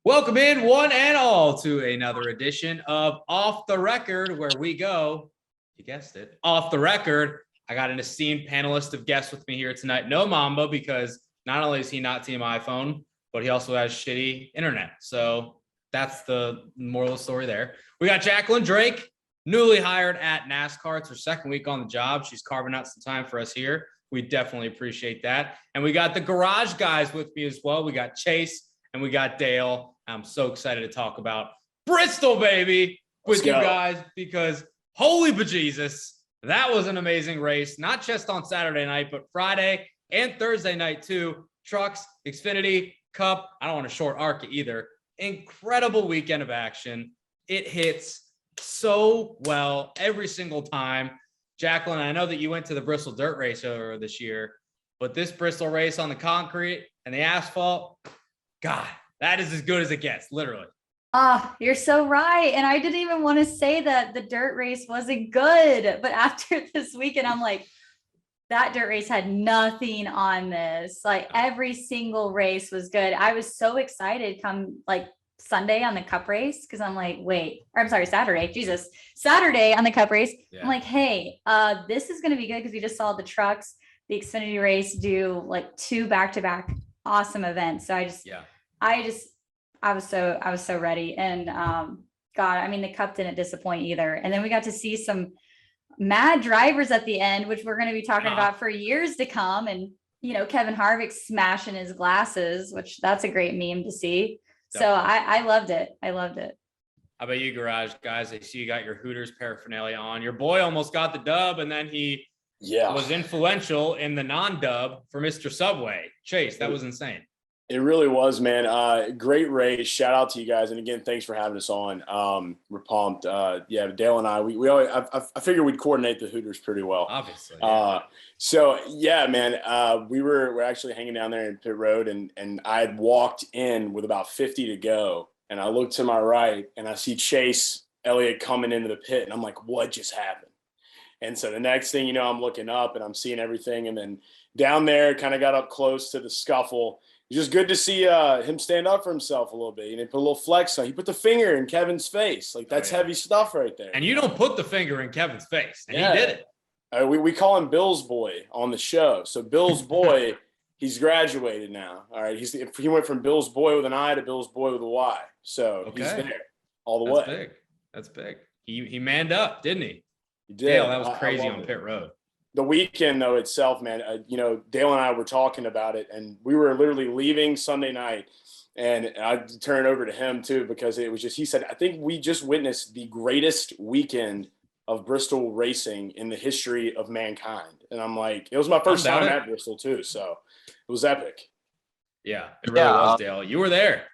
Welcome in, one and all, to another edition of Off the Record, where we go, you guessed it, off the record. I got an esteemed panelist of guests with me here tonight. No Mamba, because not only is he not Team iPhone, but he also has shitty internet. So that's the moral of the story there. We got Jacklyn Drake, newly hired at NASCAR. It's her second week on the job. She's carving out some time for us here. We definitely appreciate that. And we got the garage guys with me as well. We got Chase and we got Dale. I'm so excited to talk about Bristol, baby, with you guys, because holy bejesus, that was an amazing race, not just on Saturday night, but Friday and Thursday night too. Trucks, Xfinity, Cup, I don't want to short arc it either. Incredible weekend of action. It hits so well every single time. Jacklyn, I know that you went to the Bristol dirt race earlier this year, but this Bristol race on the concrete and the asphalt, God, that is as good as it gets, literally. You're so right. And I didn't even want to say that the dirt race wasn't good. But after this weekend, I'm like, that dirt race had nothing on this. Like every single race was good. I was so excited come like Sunday on the cup race, because I'm like, Saturday. Jesus. Saturday on the cup race. Yeah. I'm like, hey, this is going to be good, because we just saw the trucks, the Xfinity race do like 2 back-to-back awesome events. So I was so ready. And God, I mean, the cup didn't disappoint either. And then we got to see some mad drivers at the end, which we're going to be talking about for years to come. And, you know, Kevin Harvick smashing his glasses, which that's a great meme to see. Definitely. So I loved it. I loved it. How about you, garage guys? I see you got your Hooters paraphernalia on. Your boy almost got the dub, and then he was influential in the non-dub for Mr. Subway. Chase, that was insane. It really was, man. Great race. Shout out to you guys. And again, thanks for having us on. We're pumped. Dale and I, we always, I figured we'd coordinate the Hooters pretty well. Obviously. We're actually hanging down there in pit road, and I had walked in with about 50 to go. And I look to my right and I see Chase Elliott coming into the pit, and I'm like, what just happened? And so the next thing you know, I'm looking up and I'm seeing everything. And then down there, kind of got up close to the scuffle. It's just good to see him stand up for himself a little bit. He put a little flex on. He put the finger in Kevin's face. Like, that's heavy stuff right there. And you don't put the finger in Kevin's face. And he did it. We call him Bill's boy on the show. So Bill's boy, he's graduated now. All right. He went from Bill's boy with an I to Bill's boy with a Y. So he's there all the way. That's big. He manned up, didn't he? He did. Dale, that was crazy on pit road. The weekend, though, itself, man, Dale and I were talking about it, and we were literally leaving Sunday night, and I turned it over to him, too, because it was just, he said, I think we just witnessed the greatest weekend of Bristol racing in the history of mankind. And I'm like, it was my first time at Bristol, too, so it was epic. Yeah, it really was, Dale. You were there.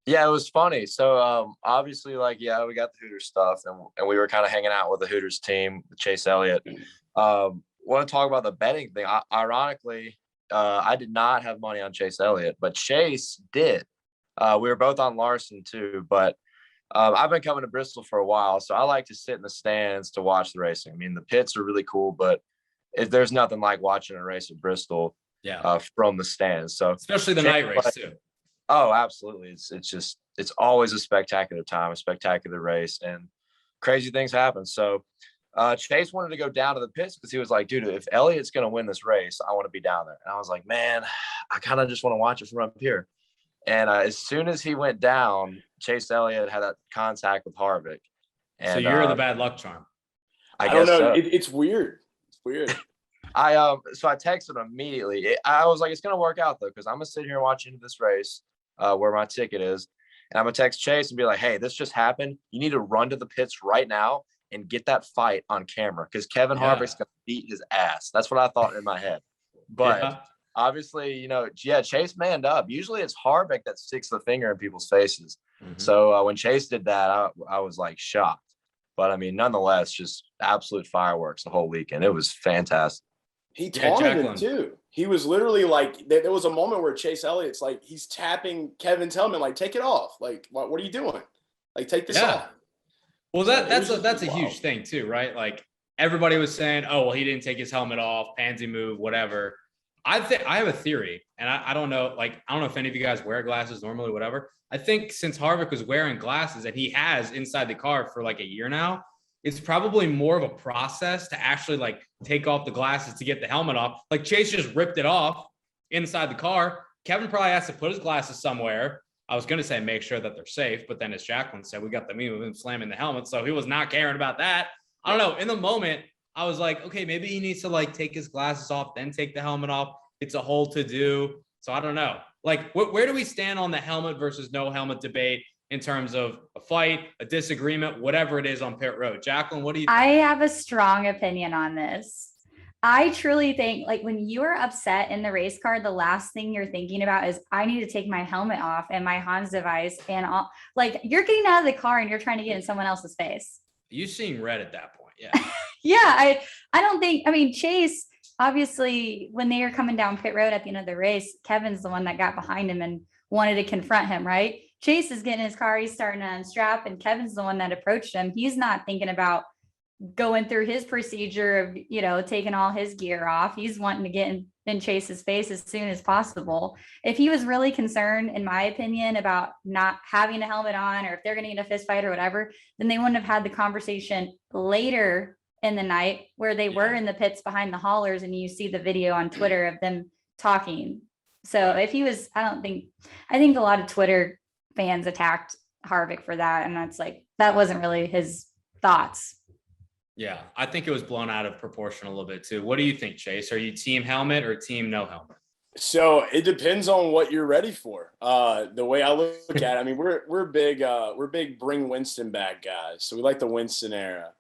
Yeah, it was funny. So obviously, we got the Hooters stuff, and we were kind of hanging out with the Hooters team, Chase Elliott. Want to talk about the betting thing. Ironically, I did not have money on Chase Elliott, but Chase did. We were both on Larson too, but I've been coming to Bristol for a while, so I like to sit in the stands to watch the racing. I mean, the pits are really cool, but there's nothing like watching a race at Bristol from the stands. So especially the night race too. Oh, absolutely. It's always a spectacular time, a spectacular race, and crazy things happen. So Chase wanted to go down to the pits because he was like, dude, if Elliott's going to win this race, I want to be down there. And I was like, man, I kind of just want to watch it from up here. And as soon as he went down, Chase Elliott had that contact with Harvick. And, so you're the bad luck charm. I don't know. So. It's weird. It's weird. So I texted him immediately. I was like, it's going to work out, though, because I'm going to sit here and watch into this race where my ticket is. And I'm going to text Chase and be like, hey, this just happened. You need to run to the pits right now and get that fight on camera, because Kevin Harvick's going to beat his ass. That's what I thought in my head. But obviously, Chase manned up. Usually it's Harvick that sticks the finger in people's faces. Mm-hmm. So when Chase did that, I was like shocked. But I mean, nonetheless, just absolute fireworks the whole weekend. It was fantastic. He taunted him too. He was literally like, there was a moment where Chase Elliott's like, he's tapping Kevin's helmet, like, take it off. Like, what are you doing? Like, take this off. Well, that's a huge thing too, right? Like, everybody was saying, oh, well, he didn't take his helmet off, pansy move, whatever. I think I have a theory, and I don't know, like, I don't know if any of you guys wear glasses normally, whatever. I think since Harvick was wearing glasses and he has inside the car for like a year now, it's probably more of a process to actually like take off the glasses to get the helmet off. Like Chase just ripped it off inside the car. Kevin probably has to put his glasses somewhere. I was going to say make sure that they're safe, but then as Jacklyn said, we got the meme of him slamming the helmet, so he was not caring about that. I don't know. In the moment, I was like, okay, maybe he needs to like take his glasses off, then take the helmet off. It's a whole to do. So I don't know. Like, where do we stand on the helmet versus no helmet debate in terms of a fight, a disagreement, whatever it is on pit road? Jacklyn, what do you think? I have a strong opinion on this. I truly think like when you are upset in the race car, the last thing you're thinking about is I need to take my helmet off and my Hans device and all, like you're getting out of the car and you're trying to get in someone else's face. You seeing red at that point. Yeah. Yeah. I don't think, I mean, Chase, obviously when they were coming down pit road at the end of the race, Kevin's the one that got behind him and wanted to confront him, right? Chase is getting in his car. He's starting to unstrap and Kevin's the one that approached him. He's not thinking about going through his procedure of, you know, taking all his gear off. He's wanting to get in Chase's face as soon as possible. If he was really concerned, in my opinion, about not having a helmet on, or if they're going to get a fist fight or whatever, then they wouldn't have had the conversation later in the night where they were in the pits behind the haulers and you see the video on Twitter of them talking. So if he was, I think a lot of Twitter fans attacked Harvick for that. And that's like, that wasn't really his thoughts. Yeah, I think it was blown out of proportion a little bit too. What do you think, Chase? Are you team helmet or team no helmet? So it depends on what you're ready for. The way I look at it, I mean, we're big bring Winston back guys. So we like the Winston era.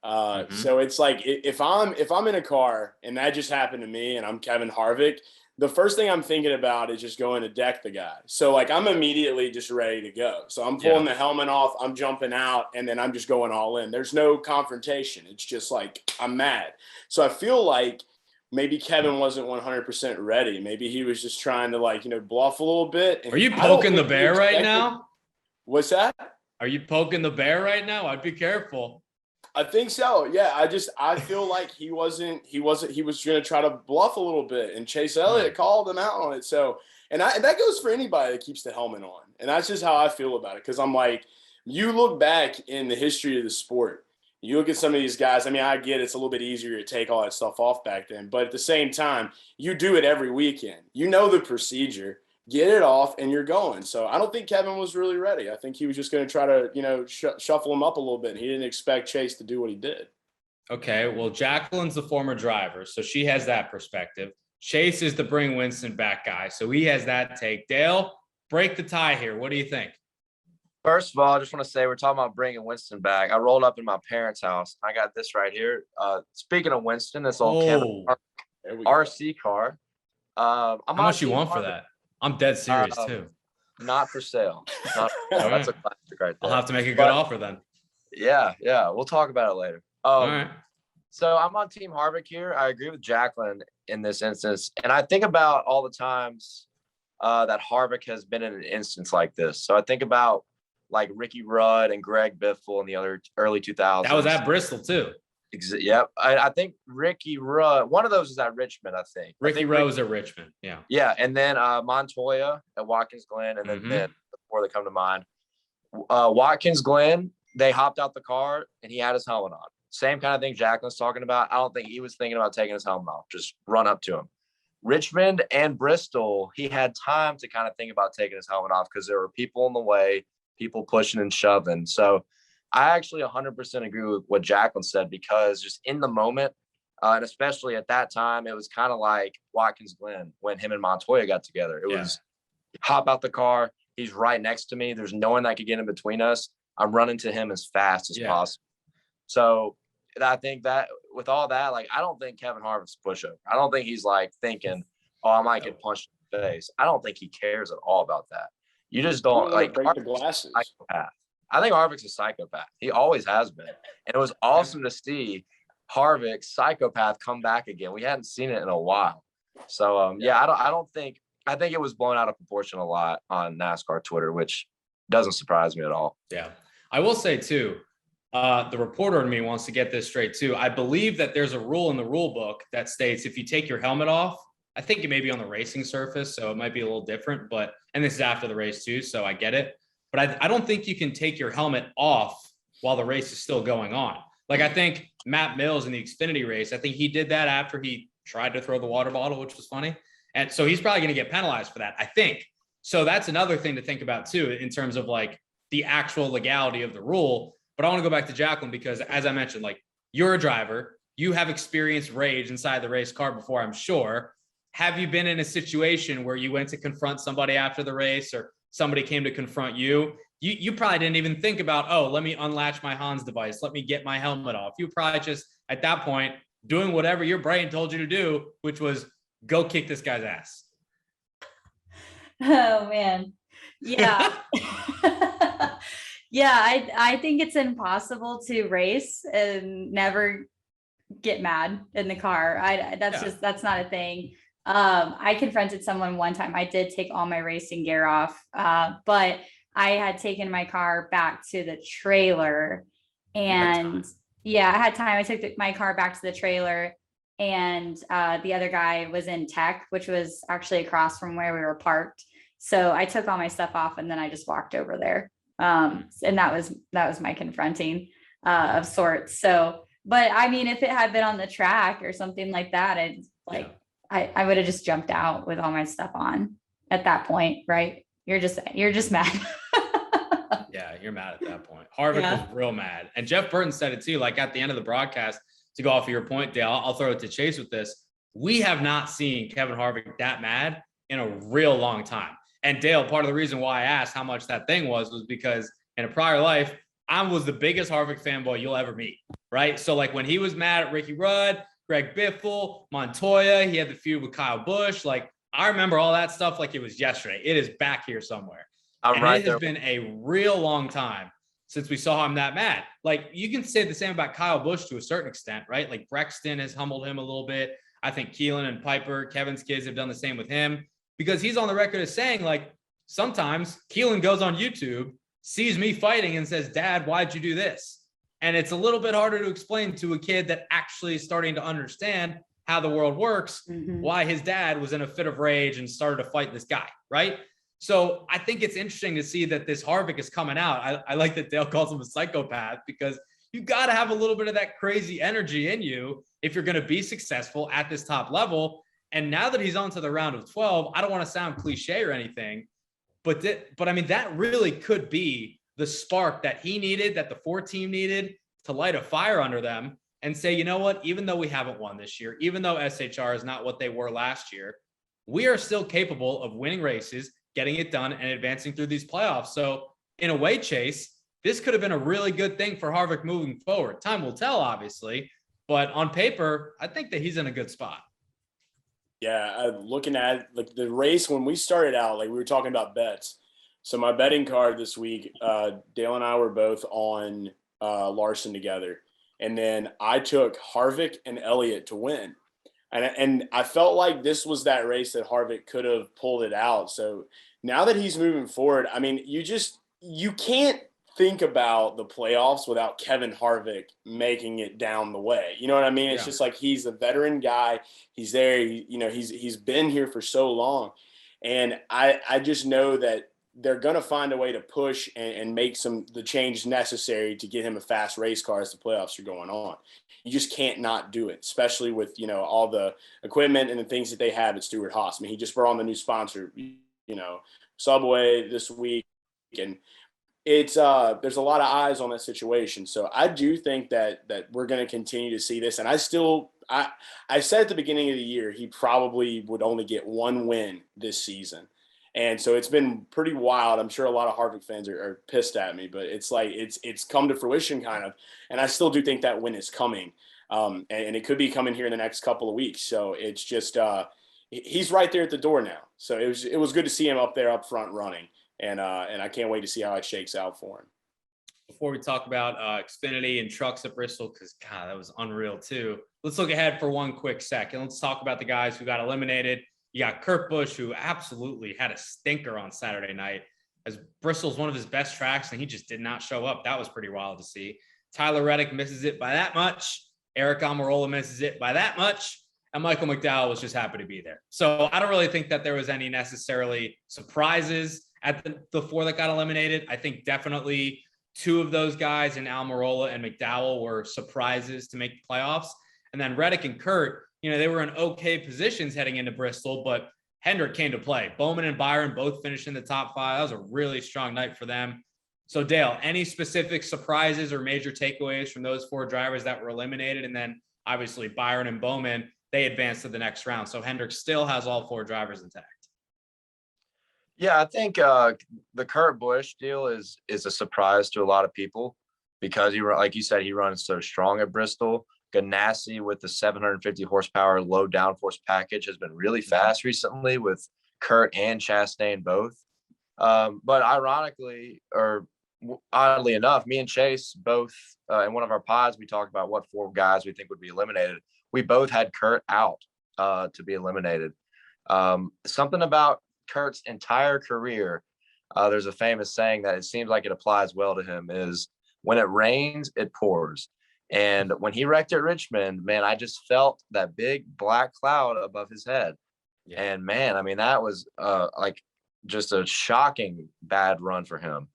So it's like if I'm in a car and that just happened to me and I'm Kevin Harvick, the first thing I'm thinking about is just going to deck the guy. So like I'm immediately just ready to go. So I'm pulling the helmet off, I'm jumping out, and then I'm just going all in. There's no confrontation. It's just like I'm mad. So I feel like maybe Kevin wasn't 100% ready. Maybe he was just trying to like, bluff a little bit. Are you poking the bear right now? What's that? Are you poking the bear right now? I'd be careful. I think so. Yeah. I feel like he was going to try to bluff a little bit, and Chase Elliott called him out on it. So, and that goes for anybody that keeps the helmet on. And that's just how I feel about it. Cause I'm like, you look back in the history of the sport, you look at some of these guys. I mean, I get it's a little bit easier to take all that stuff off back then, but at the same time, you do it every weekend. You know the procedure. Get it off, and you're going. So I don't think Kevin was really ready. I think he was just going to try to, shuffle him up a little bit. He didn't expect Chase to do what he did. Okay, well, Jacklyn's the former driver, so she has that perspective. Chase is the bring Winston back guy, so he has that take. Dale, break the tie here. What do you think? First of all, I just want to say we're talking about bringing Winston back. I rolled up in my parents' house. I got this right here. Speaking of Winston, this old Kevin RC car. How much you want for that? I'm dead serious too. Not for sale. That's a classic right there. I'll have to make a good offer then. Yeah. We'll talk about it later. All right. So I'm on Team Harvick here. I agree with Jacklyn in this instance. And I think about all the times that Harvick has been in an instance like this. So I think about like Ricky Rudd and Greg Biffle in the other early 2000s. That was at Bristol too. Yep. I think Ricky Rudd, one of those is at Richmond, I think. Ricky Rudd was at Richmond. Yeah. Yeah. And then Montoya at Watkins Glen. And then before they come to mind, Watkins Glen, they hopped out the car and he had his helmet on. Same kind of thing Jacklyn's talking about. I don't think he was thinking about taking his helmet off. Just run up to him. Richmond and Bristol, he had time to kind of think about taking his helmet off because there were people in the way, people pushing and shoving. So I actually 100% agree with what Jacklyn said, because just in the moment, and especially at that time, it was kind of like Watkins Glen when him and Montoya got together. It was hop out the car. He's right next to me. There's no one that could get in between us. I'm running to him as fast as possible. So I think that with all that, like, I don't think Kevin Harvick's a pushover. I don't think he's like thinking, oh, I might get punched in the face. I don't think he cares at all about that. You just don't like break the glasses. Psychopath. I think Harvick's a psychopath. He always has been. And it was awesome to see Harvick, psychopath, come back again. We hadn't seen it in a while. So, I think it was blown out of proportion a lot on NASCAR Twitter, which doesn't surprise me at all. Yeah. I will say too, the reporter in me wants to get this straight too. I believe that there's a rule in the rule book that states if you take your helmet off, I think it may be on the racing surface, so it might be a little different, but, and this is after the race too, so I get it. But I don't think you can take your helmet off while the race is still going on. Like, I think Matt Mills in the Xfinity race, I think he did that after he tried to throw the water bottle, which was funny. And so he's probably going to get penalized for that, I think. So that's another thing to think about too, in terms of like the actual legality of the rule. But I want to go back to Jacklyn because, as I mentioned, like, you're a driver, you have experienced rage inside the race car before, I'm sure. Have you been in a situation where you went to confront somebody after the race, or somebody came to confront you? You probably didn't even think about, oh, let me unlatch my Hans device. Let me get my helmet off. You probably just, at that point, doing whatever your brain told you to do, which was go kick this guy's ass. Oh man. Yeah. Yeah, I think it's impossible to race and never get mad in the car. That's not a thing. I confronted someone one time. I did take all my racing gear off, but I had taken my car back to the trailer, and I had time. I took my car back to the trailer, and the other guy was in tech, which was actually across from where we were parked. So I took all my stuff off, and then I just walked over there. And that was my confronting of sorts. So, but I mean, if it had been on the track or something like that, I would have just jumped out with all my stuff on at that point, right? You're just mad. Yeah, you're mad at that point. Harvick was real mad. And Jeff Burton said it too, like at the end of the broadcast, to go off of your point, Dale, I'll throw it to Chase with this. We have not seen Kevin Harvick that mad in a real long time. And Dale, part of the reason why I asked how much that thing was because in a prior life, I was the biggest Harvick fanboy you'll ever meet, right? So like when he was mad at Ricky Rudd, Greg Biffle, Montoya, he had the feud with Kyle Busch. Like, I remember all that stuff like it was yesterday. It is back here somewhere. It has been a real long time since we saw him that mad. Like, you can say the same about Kyle Busch to a certain extent, right? Like, Brexton has humbled him a little bit. I think Keelan and Piper, Kevin's kids, have done the same with him, because he's on the record as saying, like, sometimes Keelan goes on YouTube, sees me fighting, and says, "Dad, why'd you do this?" And it's a little bit harder to explain to a kid that actually is starting to understand how the world works, why his dad was in a fit of rage and started to fight this guy, right? So I think it's interesting to see that this Harvick is coming out. I like that Dale calls him a psychopath, because you got to have a little bit of that crazy energy in you if you're going to be successful at this top level. And now that he's on to the round of 12, I don't want to sound cliche or anything, but I mean, that really could be the spark that he needed, that the 4 team needed, to light a fire under them and say, you know what, even though we haven't won this year, even though SHR is not what they were last year, we are still capable of winning races, getting it done, and advancing through these playoffs. So in a way, Chase, this could have been a really good thing for Harvick moving forward. Time will tell, obviously, but on paper, I think that he's in a good spot. Yeah, looking at like the race when we started out, like we were talking about bets. So my betting card this week, Dale and I were both on Larson together, and then I took Harvick and Elliott to win, and I felt like this was that race that Harvick could have pulled it out. So now that he's moving forward, I mean, you can't think about the playoffs without Kevin Harvick making it down the way. You know what I mean? It's just like, he's a veteran guy. He's there. He's been here for so long. And I just know that they're going to find a way to push and make the change necessary to get him a fast race car as the playoffs are going on. You just can't not do it, especially with, all the equipment and the things that they have at Stewart Haas. I mean, he just brought on the new sponsor, Subway this week, and it's there's a lot of eyes on that situation. So I do think that we're going to continue to see this. And I said at the beginning of the year, he probably would only get 1 win this season. And so it's been pretty wild. I'm sure a lot of Harvick fans are pissed at me, but it's like, it's come to fruition kind of. And I still do think that win is coming. And it could be coming here in the next couple of weeks. So it's just, he's right there at the door now. So it was good to see him up front running. And I can't wait to see how it shakes out for him. Before we talk about Xfinity and trucks at Bristol, because, God, that was unreal too, let's look ahead for one quick second. Let's talk about the guys who got eliminated. You got Kurt Busch, who absolutely had a stinker on Saturday night, as Bristol's one of his best tracks, and he just did not show up. That was pretty wild to see. Tyler Reddick misses it by that much. Eric Almirola misses it by that much. and Michael McDowell was just happy to be there. So I don't really think that there was any necessarily surprises at the four that got eliminated. I think definitely two of those guys in Almirola and McDowell were surprises to make the playoffs. And then Reddick and Kurt, they were in okay positions heading into Bristol, but Hendrick came to play. Bowman and Byron both finished in the top 5. That was a really strong night for them. So Dale, any specific surprises or major takeaways from those 4 drivers that were eliminated? And then obviously Byron and Bowman, they advanced to the next round. So Hendrick still has all 4 drivers intact. Yeah, I think the Kurt Busch deal is a surprise to a lot of people because like you said, he runs so strong at Bristol. Ganassi with the 750 horsepower low downforce package has been really fast recently with Kurt and Chastain both. But ironically, or oddly enough, me and Chase both in one of our pods, we talked about what 4 guys we think would be eliminated. We both had Kurt out to be eliminated. Something about Kurt's entire career, there's a famous saying that it seems like it applies well to him, is when it rains, it pours. And when he wrecked at Richmond, man, I just felt that big black cloud above his head. Yeah. And man, I mean, that was like just a shocking bad run for him.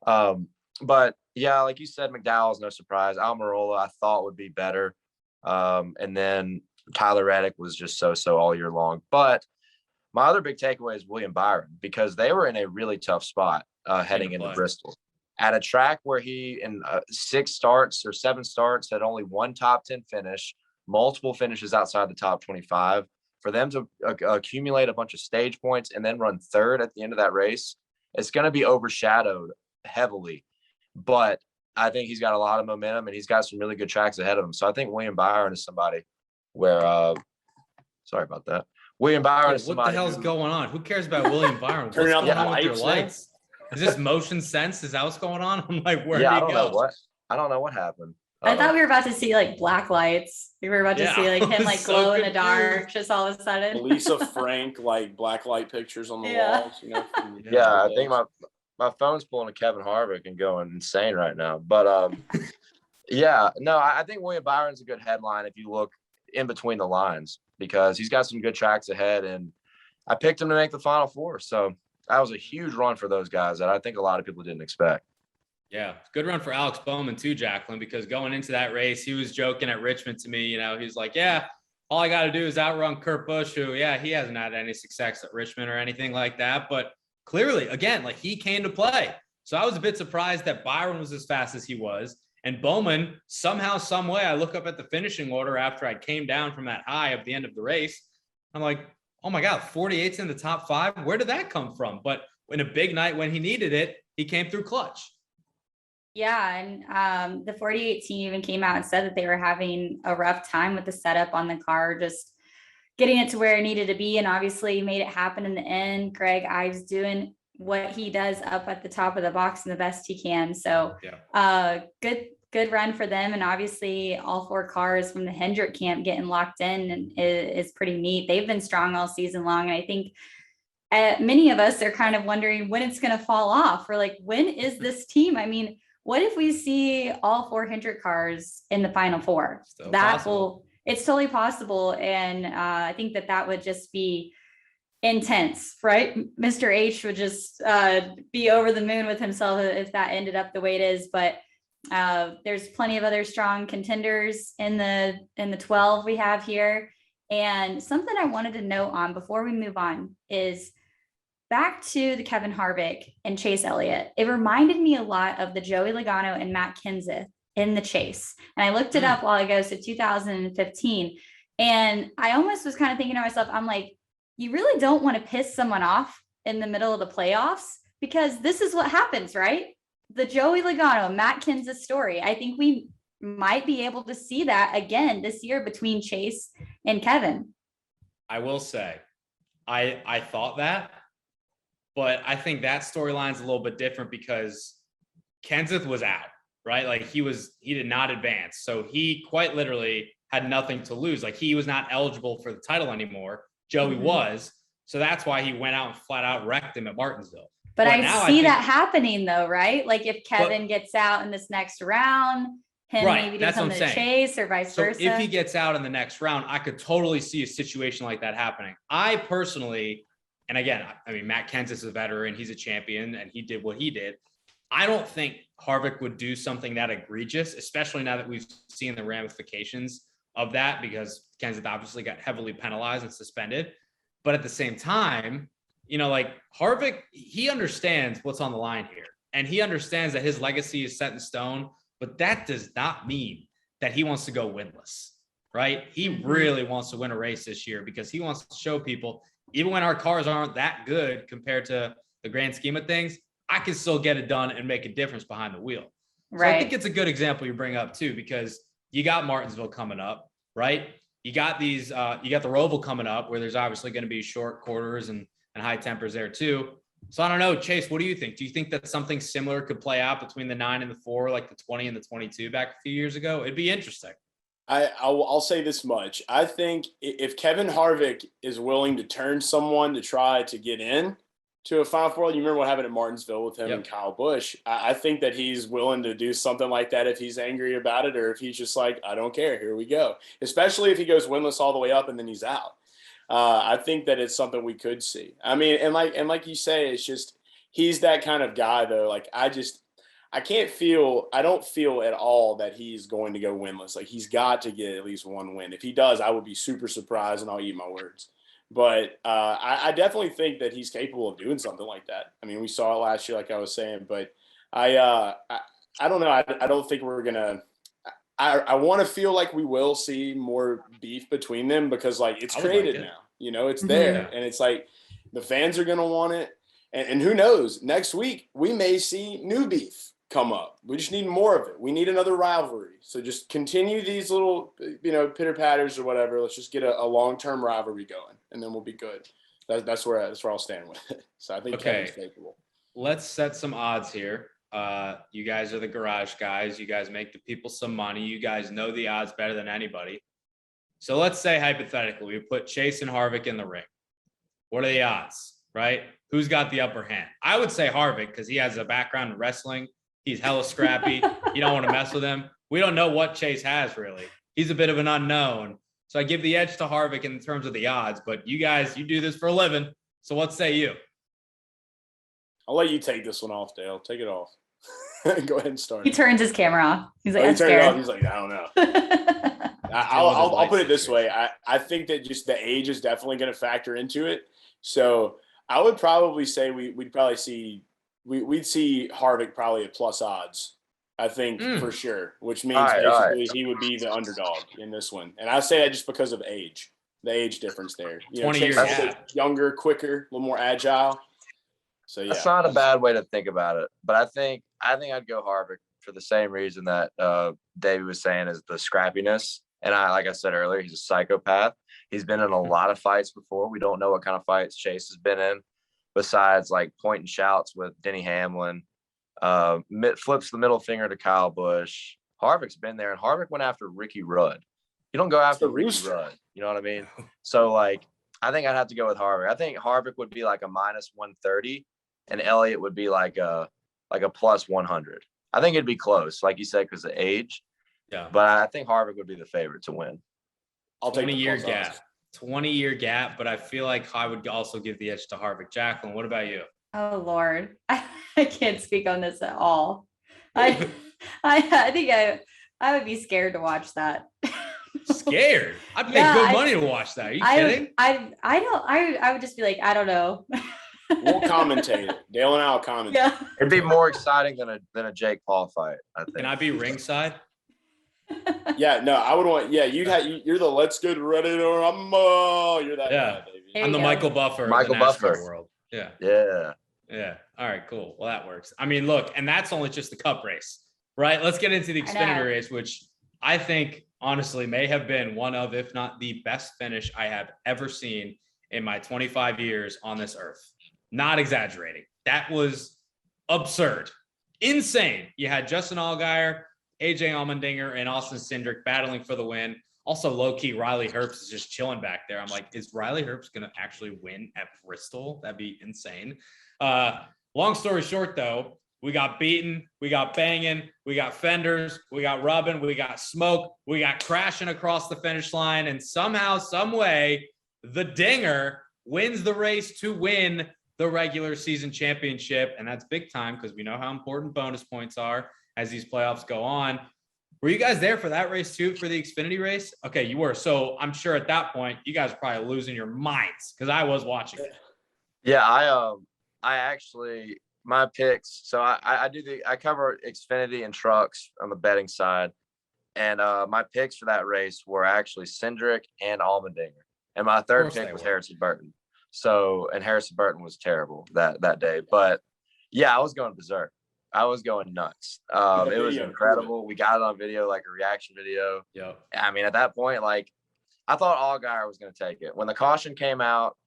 But yeah, like you said, McDowell is no surprise. Almirola I thought would be better. And then Tyler Reddick was just so all year long. But my other big takeaway is William Byron, because they were in a really tough spot heading into Bristol. At a track where he in 6 starts or 7 starts had only 1 top 10 finish, multiple finishes outside the top 25, for them to accumulate a bunch of stage points and then run 3rd at the end of that race, it's going to be overshadowed heavily. But I think he's got a lot of momentum and he's got some really good tracks ahead of him. So I think William Byron is somebody where, sorry about that. William Byron is somebody. What the hell's going on? Who cares about William Byron? What's Turning going on on the with your lights, lights? Is this motion sense? Is that what's going on? I'm like, where did I he don't go? know what. I don't know what happened. I thought we were about to see like black lights. We were about to see like him like glow in the dark just all of a sudden. Lisa Frank, like black light pictures on the walls, I think my phone's pulling a Kevin Harvick and going insane right now. But I think William Byron's a good headline if you look in between the lines, because he's got some good tracks ahead, and I picked him to make the Final 4. So that was a huge run for those guys that I think a lot of people didn't expect. Yeah, good run for Alex Bowman too, Jacklyn, because going into that race, he was joking at Richmond to me. He's like, yeah, all I got to do is outrun Kurt Busch, who, he hasn't had any success at Richmond or anything like that. But clearly, again, like he came to play. So I was a bit surprised that Byron was as fast as he was. And Bowman, somehow, some way, I look up at the finishing order after I came down from that high at the end of the race. I'm like, oh my God, 48's in the top 5. Where did that come from? But in a big night when he needed it, he came through clutch. Yeah, and the 48 team even came out and said that they were having a rough time with the setup on the car, just getting it to where it needed to be. And obviously made it happen in the end. Greg Ives doing what he does up at the top of the box and the best he can. So good run for them. And obviously all 4 cars from the Hendrick camp getting locked in and is pretty neat. They've been strong all season long. And I think many of us are kind of wondering when it's going to fall off. We're like, when is this team? I mean, what if we see all 4 Hendrick cars in the Final 4? It's totally possible. And I think that would just be intense, right? Mr. H would just be over the moon with himself if that ended up the way it is. But there's plenty of other strong contenders in the 12 we have here. And something I wanted to note on before we move on is back to the Kevin Harvick and Chase Elliott. It reminded me a lot of the Joey Logano and Matt Kenseth in the chase. And I looked it up while ago, so 2015. And I almost was kind of thinking to myself, I'm like, you really don't want to piss someone off in the middle of the playoffs, because this is what happens, right? The Joey Logano, Matt Kenseth story. I think we might be able to see that again this year between Chase and Kevin. I will say, I thought that, but I think that storyline's a little bit different because Kenseth was out, right? Like he did not advance. So he quite literally had nothing to lose. Like he was not eligible for the title anymore. Joey was. So that's why he went out and flat out wrecked him at Martinsville. But I see that happening though, right? Like if Kevin gets out in this next round, him Right, maybe doing that's what I'm something to saying. Chase or vice So versa. if he gets out in the next round, I could totally see a situation like that happening. I personally, and again, I mean, Matt Kenseth is a veteran, he's a champion, and he did what he did. I don't think Harvick would do something that egregious, especially now that we've seen the ramifications of that, because Kenseth obviously got heavily penalized and suspended. But at the same time, you know, like Harvick, he understands what's on the line here, and he understands that his legacy is set in stone, but that does not mean that he wants to go winless, right? He really wants to win a race this year because he wants to show people, even when our cars aren't that good compared to the grand scheme of things, I can still get it done and make a difference behind the wheel. So I think it's a good example you bring up too, because you got Martinsville coming up, right? You got these, you got the Roval coming up where there's obviously going to be short quarters and high tempers there too. So I don't know, Chase, what do you think? Do you think that something similar could play out between the 9 and the 4, like the 20 and the 22 back a few years ago? It'd be interesting. I'll say this much. I think if Kevin Harvick is willing to turn someone to try to get in to a Final Four, you remember what happened at Martinsville with him and Kyle Busch. I think that he's willing to do something like that if he's angry about it, or if he's just like, I don't care, here we go. Especially if he goes winless all the way up and then he's out. I think that it's something we could see. I mean, and like you say, it's just he's that kind of guy though. Like I don't feel at all that he's going to go winless. Like he's got to get at least one win. If he does, I would be super surprised, and I'll eat my words. But I definitely think that he's capable of doing something like that. I mean, we saw it last year, like I was saying. But I don't know. I don't think we're gonna. I want to feel like we will see more beef between them because, like, it's created now. You know, it's there, and it's like the fans are gonna want it. And who knows? Next week we may see new beef come up. We just need more of it. We need another rivalry. So just continue these little, pitter patters or whatever. Let's just get a long-term rivalry going, and then we'll be good. That's where I'll stand with it. So I think Kevin's capable. Let's set some odds here. You guys are the garage guys. You guys make the people some money. You guys know the odds better than anybody. So let's say hypothetically we put Chase and Harvick in the ring. What are the odds, right? Who's got the upper hand? I would say Harvick because he has a background in wrestling. He's hella scrappy. You don't want to mess with him. We don't know what Chase has really. He's a bit of an unknown. So I give the edge to Harvick in terms of the odds, but you guys, you do this for a living. So what say you? I'll let you take this one off, Dale. Take it off. Go ahead and start. He turns his camera off. He's like, he turned it off. He's like, I don't know. I'll put it this way. I think that just the age is definitely going to factor into it. So I would probably say we'd see Harvick probably at plus odds. I think for sure, which means he would be the underdog in this one. And I say that just because of age, the age difference there. 20 years younger, quicker, a little more agile. So yeah, that's not a bad way to think about it. But I think I'd go Harvick for the same reason that Davey was saying, is the scrappiness. And like I said earlier, he's a psychopath. He's been in a lot of fights before. We don't know what kind of fights Chase has been in, besides like point and shouts with Denny Hamlin. Flips the middle finger to Kyle Busch. Harvick's been there, and Harvick went after Ricky Rudd. You don't go after Ricky Rudd. You know what I mean? So like, I think I'd have to go with Harvick. I think Harvick would be like a minus 130, and Elliott would be like a plus 100. I think it'd be close, like you said, because of age. Yeah. But I think Harvick would be the favorite to win. I'll take 20-year gap. 20-year gap, but I feel like I would also give the edge to Harvick. Jacklyn, what about you? Oh Lord, I can't speak on this at all. I think I would be scared to watch that. Scared? I'd pay good money to watch that. Are you kidding? I would just be like, I don't know. We'll commentate it. Dale and I'll commentate. Yeah. It'd be more exciting than a Jake Paul fight, I think. Can I be ringside? Yeah, no, I would want. Yeah, you're the let's get ready to rumble. You're that guy, baby. I'm the Michael Buffer. Michael Buffer world. Yeah. Yeah. Yeah. All right, cool. Well, that works. I mean, look, and that's only just the cup race, right? Let's get into the Xfinity race, which I think honestly may have been one of, if not the best finish I have ever seen in my 25 years on this earth. Not exaggerating. That was absurd. Insane. You had Justin Allgaier, AJ Allmendinger, and Austin Cindric battling for the win. Also, low-key, Riley Herbst is just chilling back there. I'm like, is Riley Herbst going to actually win at Bristol? That'd be insane. Long story short, though, We got beaten, we got banging, we got fenders, we got rubbing, we got smoke, we got crashing across the finish line. And somehow, some way, the Dinger wins the race to win the regular season championship. And that's big time because we know how important bonus points are as these playoffs go on. Were you guys there for that race too, for the Xfinity race? Okay, you were. So I'm sure at that point, you guys were probably losing your minds because I was watching it. Yeah, I actually, my picks. So I cover Xfinity and trucks on the betting side, and my picks for that race were actually Cindric and Allmendinger, and my third pick was Harrison Burton. So, and Harrison Burton was terrible that day, but yeah, I was going berserk. I was going nuts. It was incredible. We got it on video, like a reaction video. Yeah. I mean, at that point, like I thought Allgaier was going to take it when the caution came out.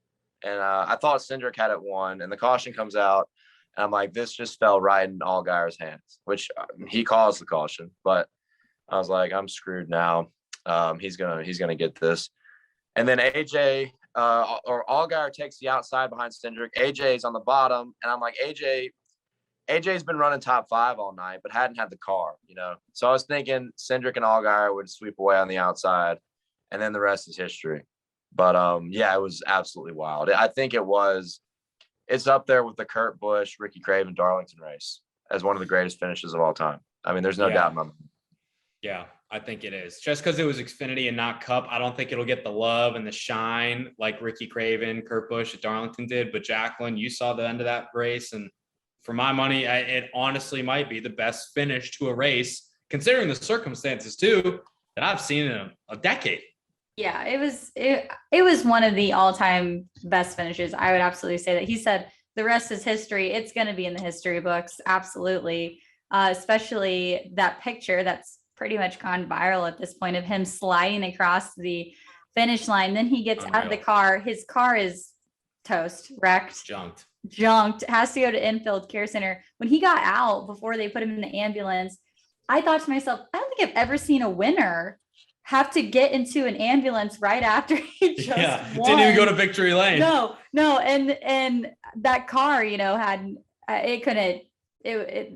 And I thought Cindric had it won, and the caution comes out, and I'm like, this just fell right in Allgaier's hands, which he caused the caution, but I was like, I'm screwed now. He's gonna get this, and then AJ or Allgaier takes the outside behind Cindric. AJ's on the bottom, and I'm like, AJ's been running top 5 all night, but hadn't had the car, So I was thinking Cindric and Allgaier would sweep away on the outside, and then the rest is history. But yeah, it was absolutely wild. I think it's up there with the Kurt Busch, Ricky Craven, Darlington race as one of the greatest finishes of all time. I mean, there's no doubt in my mind. Yeah, I think it is. Just because it was Xfinity and not Cup, I don't think it'll get the love and the shine like Ricky Craven, Kurt Busch at Darlington did. But Jacklyn, you saw the end of that race, and for my money, it honestly might be the best finish to a race, considering the circumstances too, that I've seen in a decade. Yeah, it was one of the all-time best finishes. I would absolutely say that. He said the rest is history. It's going to be in the history books. Absolutely. Especially that picture that's pretty much gone viral at this point of him sliding across the finish line. Then he gets out of the car. His car is toast, wrecked, junked, has to go to infield care center. When he got out before they put him in the ambulance, I thought to myself, I don't think I've ever seen a winner have to get into an ambulance right after he just won. Didn't even go to victory lane. No. And that car, had, it couldn't,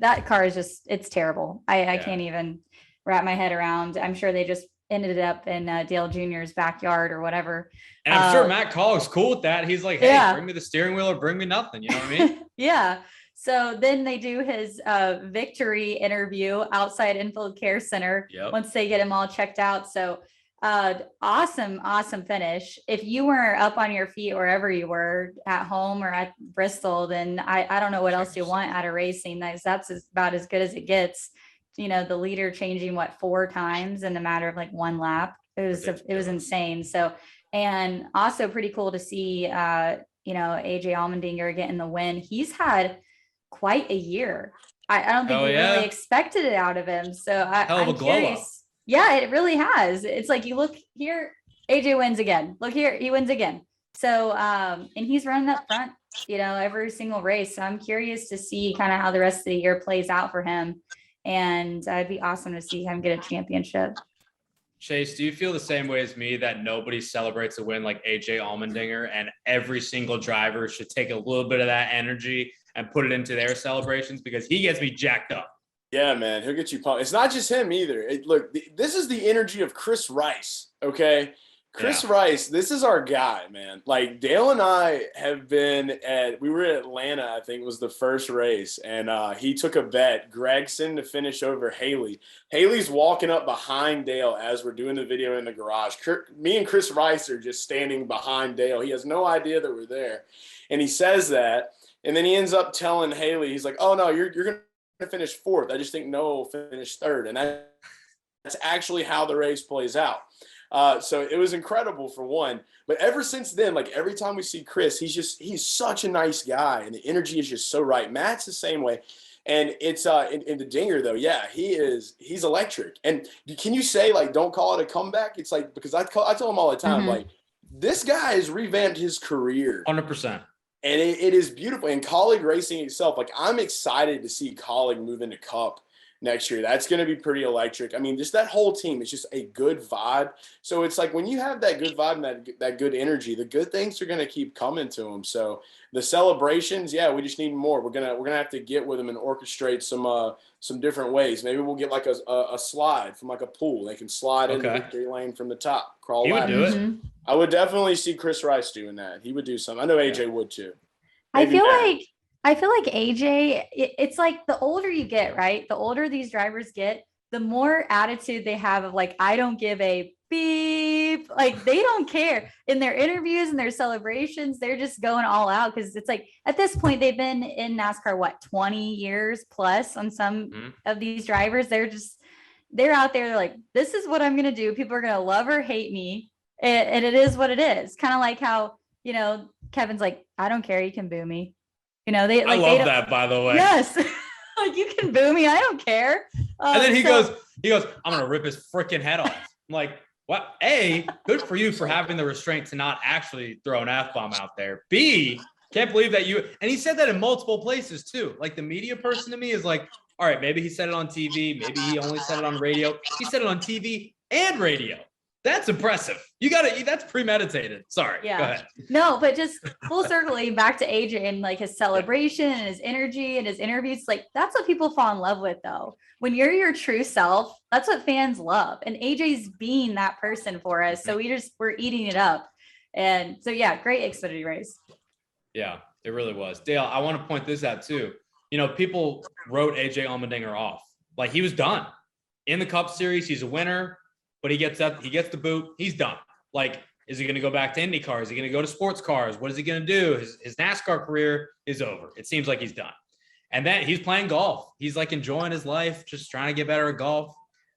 that car is just, it's terrible. I can't even wrap my head around. I'm sure they just ended up in Dale Jr.'s backyard or whatever. And I'm sure Matt Coll's cool with that. He's like, hey, bring me the steering wheel or bring me nothing. You know what I mean? Yeah. So then they do his victory interview outside Infield Care Center once they get him all checked out. So awesome finish. If you were up on your feet wherever you were at home or at Bristol, then I don't know what else you want out of racing. That's about as good as it gets. The leader changing 4 times in a matter of like one lap. It was insane. So, and also pretty cool to see AJ Allmendinger getting the win. He's had quite a year. I don't think we really expected it out of him. So I'm curious. Yeah, it really has. It's like you look here, AJ wins again. Look here, he wins again. So and he's running up front, every single race. So I'm curious to see kind of how the rest of the year plays out for him. And it'd be awesome to see him get a championship. Chase, do you feel the same way as me that nobody celebrates a win like AJ Allmendinger, and every single driver should take a little bit of that energy and put it into their celebrations, because he gets me jacked up? Yeah, man, he'll get you pumped. It's not just him either. Look, this is the energy of Chris Rice, okay? Chris Rice, this is our guy, man. Like, Dale and I we were at Atlanta, I think was the first race, and he took a bet, Gregson to finish over Haley. Haley's walking up behind Dale as we're doing the video in the garage. Me and Chris Rice are just standing behind Dale. He has no idea that we're there. And he says that, and then he ends up telling Haley, he's like, oh, no, you're going to finish 4th. I just think Noah will finish 3rd. And that's actually how the race plays out. So it was incredible for one, but ever since then, like every time we see Chris, he's such a nice guy, and the energy is just so right. Matt's the same way. And it's in the Dinger though. Yeah, he's electric. And can you say like, don't call it a comeback? It's like, because I tell him all the time, like, this guy has revamped his career 100%. And it is beautiful. And Colleague racing itself, like I'm excited to see Colleague move into Cup next year. That's going to be pretty electric. I mean, just that whole team is just a good vibe. So it's like when you have that good vibe and that good energy, the good things are going to keep coming to them. So the celebrations, yeah, we just need more. We're gonna have to get with them and orchestrate some different ways. Maybe we'll get like a slide from like a pool. They can slide into victory lane from the top, crawl He would ladder. do it. I would definitely see Chris Rice doing that. He would do something. I know AJ would too. I Maybe feel Matt. like AJ, it's like the older you get, right? The older these drivers get, the more attitude they have of like, I don't give a beep. Like they don't care in their interviews and their celebrations. They're just going all out because it's like at this point they've been in NASCAR, what, 20 years plus on some of these drivers. They're out there. They're like, this is what I'm going to do. People are going to love or hate me. And it is what it is. Kind of like how, Kevin's like, I don't care. You can boo me. I love that, by the way. Yes. Like you can boo me. I don't care. And then he goes, I'm going to rip his freaking head off. I'm like, what? A, good for you for having the restraint to not actually throw an F-bomb out there. B, can't believe that and he said that in multiple places too. Like the media person to me is like, all right, maybe he said it on TV. Maybe he only said it on radio. He said it on TV and radio. That's impressive. That's premeditated. Sorry. Yeah. Go ahead. No, but just full circling back to AJ and like his celebration and his energy and his interviews. Like that's what people fall in love with though. When you're your true self, that's what fans love. And AJ's being that person for us. So we're eating it up. And so, yeah, great Xfinity race. Yeah, it really was. Dale, I want to point this out too. People wrote AJ Allmendinger off. Like he was done in the Cup Series. He's a winner. But he gets the boot. He's done. Like, is he going to go back to IndyCar? Is he going to go to sports cars? What is he going to do? His NASCAR career is over. It seems like he's done. And then he's playing golf. He's like enjoying his life, just trying to get better at golf.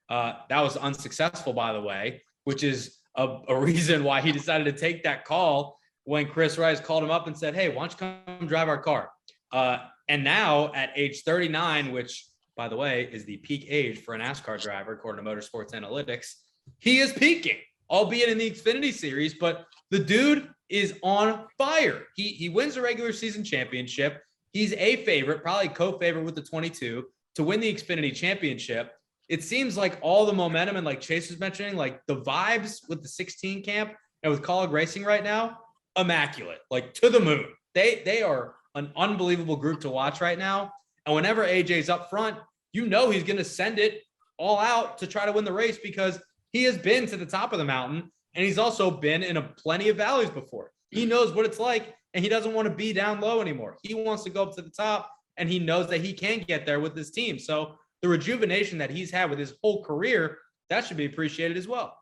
That was unsuccessful, by the way, which is a reason why he decided to take that call when Chris Rice called him up and said, hey, why don't you come drive our car? And now at age 39, which, by the way, is the peak age for a NASCAR driver, according to Motorsports Analytics, he is peaking, albeit in the Xfinity Series, but the dude is on fire. He wins the regular season championship. He's a favorite, probably co-favorite with the 22 to win the Xfinity championship. It seems like all the momentum and like Chase was mentioning, like the vibes with the 16 camp and with Colleague Racing right now, immaculate, like to the moon. They are an unbelievable group to watch right now. And whenever AJ's up front, he's going to send it all out to try to win the race because he has been to the top of the mountain, and he's also been in plenty of valleys before. He knows what it's like, and he doesn't want to be down low anymore. He wants to go up to the top, and he knows that he can get there with this team. So the rejuvenation that he's had with his whole career, that should be appreciated as well.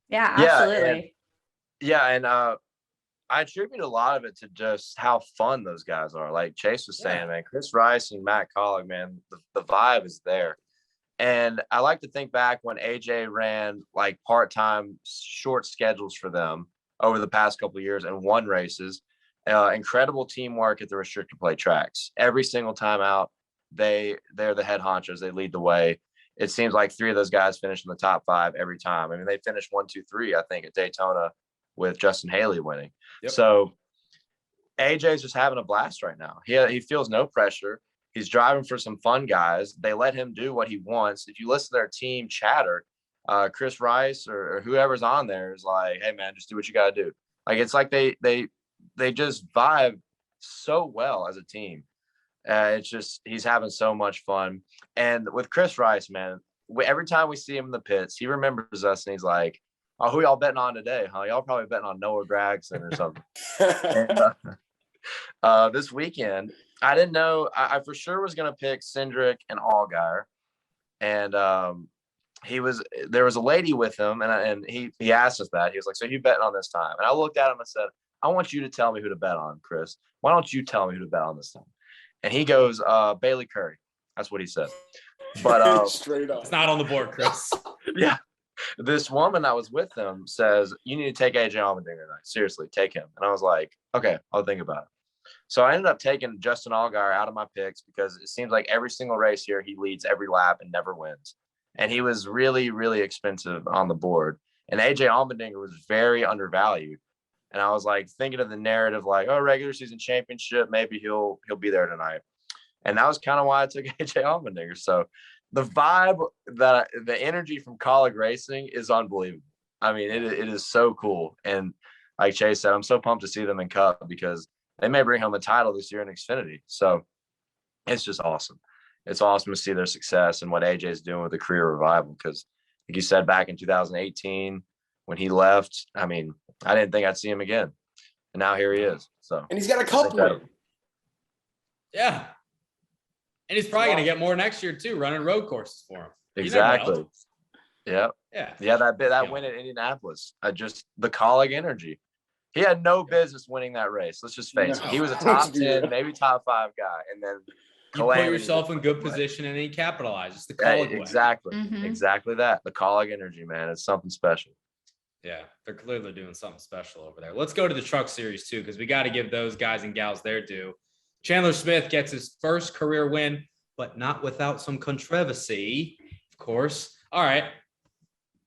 Yeah, absolutely. And I attribute a lot of it to just how fun those guys are. Like Chase was saying, man, Chris Rice and Matt Colleague, man, the vibe is there. And I like to think back when AJ ran like part-time short schedules for them over the past couple of years and won races. Incredible teamwork at the restrictor plate tracks. Every single time out, they're the head honchos. They lead the way. It seems like three of those guys finish in the top five every time. I mean, they finished 1, 2, 3, I think, at Daytona with Justin Haley winning. Yep. So AJ's just having a blast right now. He feels no pressure. He's driving for some fun guys. They let him do what he wants. If you listen to their team chatter, Chris Rice or whoever's on there is like, hey, man, just do what you got to do. Like, it's like they just vibe so well as a team. It's just he's having so much fun. And with Chris Rice, man, every time we see him in the pits, he remembers us and he's like, oh, who y'all betting on today? Huh? Y'all probably betting on Noah Gragson or something. And, this weekend, I didn't know. I for sure was going to pick Cindric and Allgaier. And there was a lady with him, and he asked us that. He was like, so you betting on this time? And I looked at him and said, I want you to tell me who to bet on, Chris. Why don't you tell me who to bet on this time? And he goes, Bailey Curry. That's what he said. But straight up. It's not on the board, Chris. Yeah. This woman that was with him says, you need to take AJ Allmendinger tonight. Seriously, take him. And I was like, okay, I'll think about it. So I ended up taking Justin Allgaier out of my picks because it seems like every single race here, he leads every lap and never wins. And he was really, really expensive on the board. And AJ Allmendinger was very undervalued. And I was like thinking of the narrative, like, oh, regular season championship, maybe he'll be there tonight. And that was kind of why I took AJ Allmendinger. So the vibe, the energy from Colleague Racing is unbelievable. I mean, it is so cool. And like Chase said, I'm so pumped to see them in Cup because they may bring home a title this year in Xfinity. So it's just awesome. It's awesome to see their success and what AJ is doing with the career revival. Because like you said, back in 2018, when he left, I mean, I didn't think I'd see him again. And now here he is. So, and he's got a Cup win. Yeah. And he's probably going to get more next year too, running road courses for him. Exactly. Yeah. Yeah. That win at Indianapolis, just the Colleague energy. He had no business winning that race. Let's just face it. He was a top 10, maybe top 5 guy. And then you put yourself in good position and then you capitalize. It's the Colleague way. Exactly. Exactly that. The Colleague energy, man. It's something special. Yeah, they're clearly doing something special over there. Let's go to the Truck Series too, because we got to give those guys and gals their due. Chandler Smith gets his first career win, but not without some controversy, of course. All right.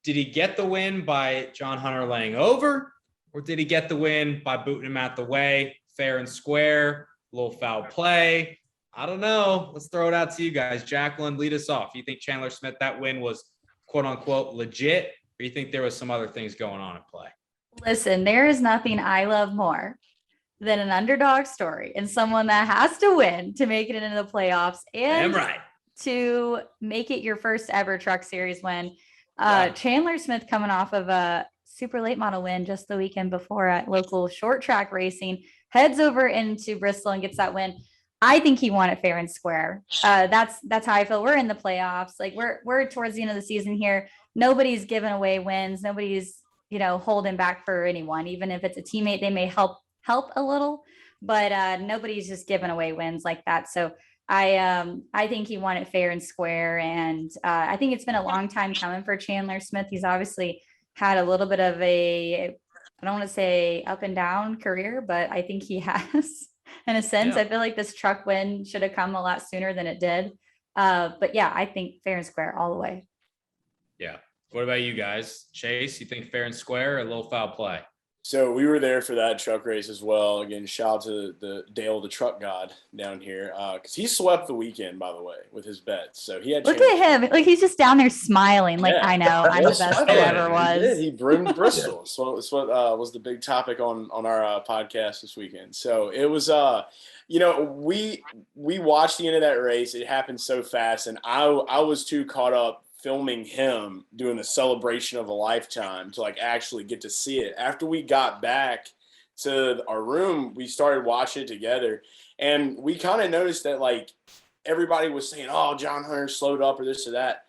Did he get the win by John Hunter laying over, or did he get the win by booting him out the way, fair and square, a little foul play? I don't know. Let's throw it out to you guys. Jacklyn, lead us off. You think Chandler Smith, that win was quote unquote legit, or you think there was some other things going on at play? Listen, there is nothing I love more than an underdog story and someone that has to win to make it into the playoffs and to make it your first ever Truck Series win. Chandler Smith coming off of a super late model win just the weekend before at local short track racing, heads over into Bristol and gets that win. I think he won it fair and square. That's how I feel. We're in the playoffs. Like we're towards the end of the season here. Nobody's giving away wins. Nobody's, holding back for anyone. Even if it's a teammate, they may help a little, but nobody's just giving away wins like that. So I think he won it fair and square. And I think it's been a long time coming for Chandler Smith. He's obviously had a little bit of I don't want to say up and down career, but I think he has in a sense. I feel like this truck win should have come a lot sooner than it did. But yeah, I think fair and square all the way. Yeah. What about you guys? Chase, you think fair and square or a little foul play? So we were there for that truck race as well. Again, shout out to the Dale, the truck god down here, because he swept the weekend, by the way, with his bets. So he had. Look at him! Like he's just down there smiling. Like I know I'm the best there ever was. He broomed Bristol. So it's what was the big topic on our podcast this weekend. So it was we watched the end of that race. It happened so fast, and I was too caught up filming him doing the celebration of a lifetime to actually get to see it. After we got back to our room, we started watching it together, and we kind of noticed that everybody was saying, "Oh, John Hunter slowed up," or this or that.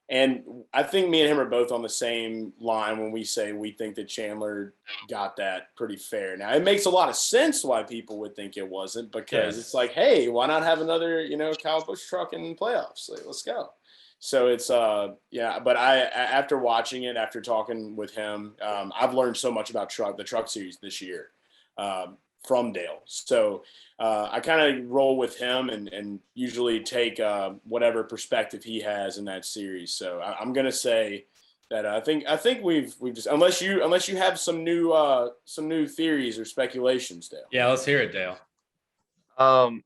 And I think me and him are both on the same line when we say we think that Chandler got that pretty fair. Now, it makes a lot of sense why people would think it wasn't, because it's hey, why not have another, Kyle Busch truck in playoffs? Let's go. So it's, but after watching it, after talking with him, I've learned so much about the truck series this year from Dale. So I kind of roll with him and usually take whatever perspective he has in that series. So I'm going to say that I think we've just, unless you have some new theories or speculations, Dale. Yeah, let's hear it, Dale.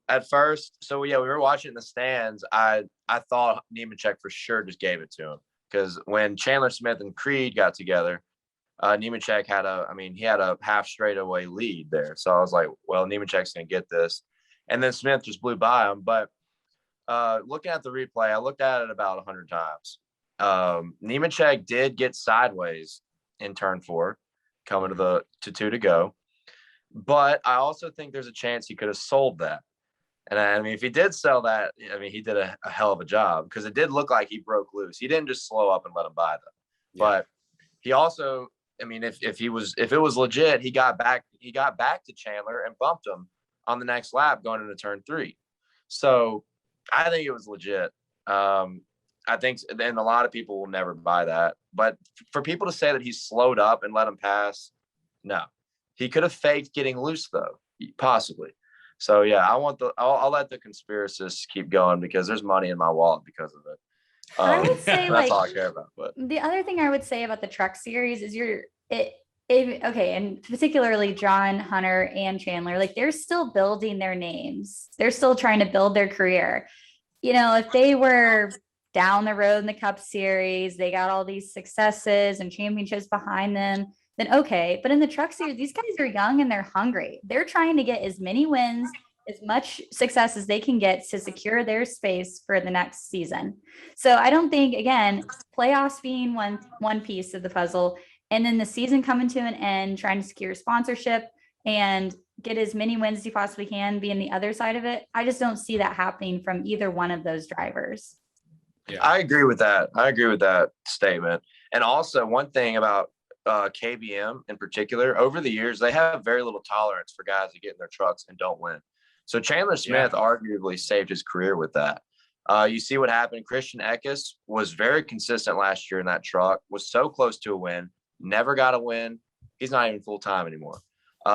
At first, we were watching in the stands. I thought Nemechek for sure just gave it to him, because when Chandler Smith and Creed got together, Nemechek had a half straightaway lead there. So I was like, well, Nemechek's gonna get this, and then Smith just blew by him. But looking at the replay, I looked at it about 100 times. Nemechek did get sideways in turn 4, coming to 2 to go. But I also think there's a chance he could have sold that. And I mean, if he did sell that, he did a hell of a job, because it did look like he broke loose. He didn't just slow up and let him buy them. Yeah. But he also, if it was legit, he got back to Chandler and bumped him on the next lap going into turn 3. So I think it was legit. I think, and a lot of people will never buy that. But for people to say that he slowed up and let him pass, no. He could have faked getting loose, though, possibly. So, yeah, I'll let the conspiracists keep going, because there's money in my wallet because of it. I would say that's all I care about. But the other thing I would say about the truck series is it Okay, and particularly John, Hunter, and Chandler, like they're still building their names. They're still trying to build their career. If they were down the road in the Cup Series, they got all these successes and championships behind them, then okay. But in the Truck Series, these guys are young and they're hungry. They're trying to get as many wins, as much success as they can get to secure their space for the next season. So I don't think, again, playoffs being one piece of the puzzle, and then the season coming to an end, trying to secure sponsorship and get as many wins as you possibly can, being the other side of it. I just don't see that happening from either one of those drivers. Yeah. I agree with that. I agree with that statement. And also one thing about KBM in particular, over the years, they have very little tolerance for guys that get in their trucks and don't win. So Chandler Smith arguably saved his career with that. You see what happened. Christian Eckes was very consistent last year in that truck, was so close to a win, never got a win. He's not even full-time anymore.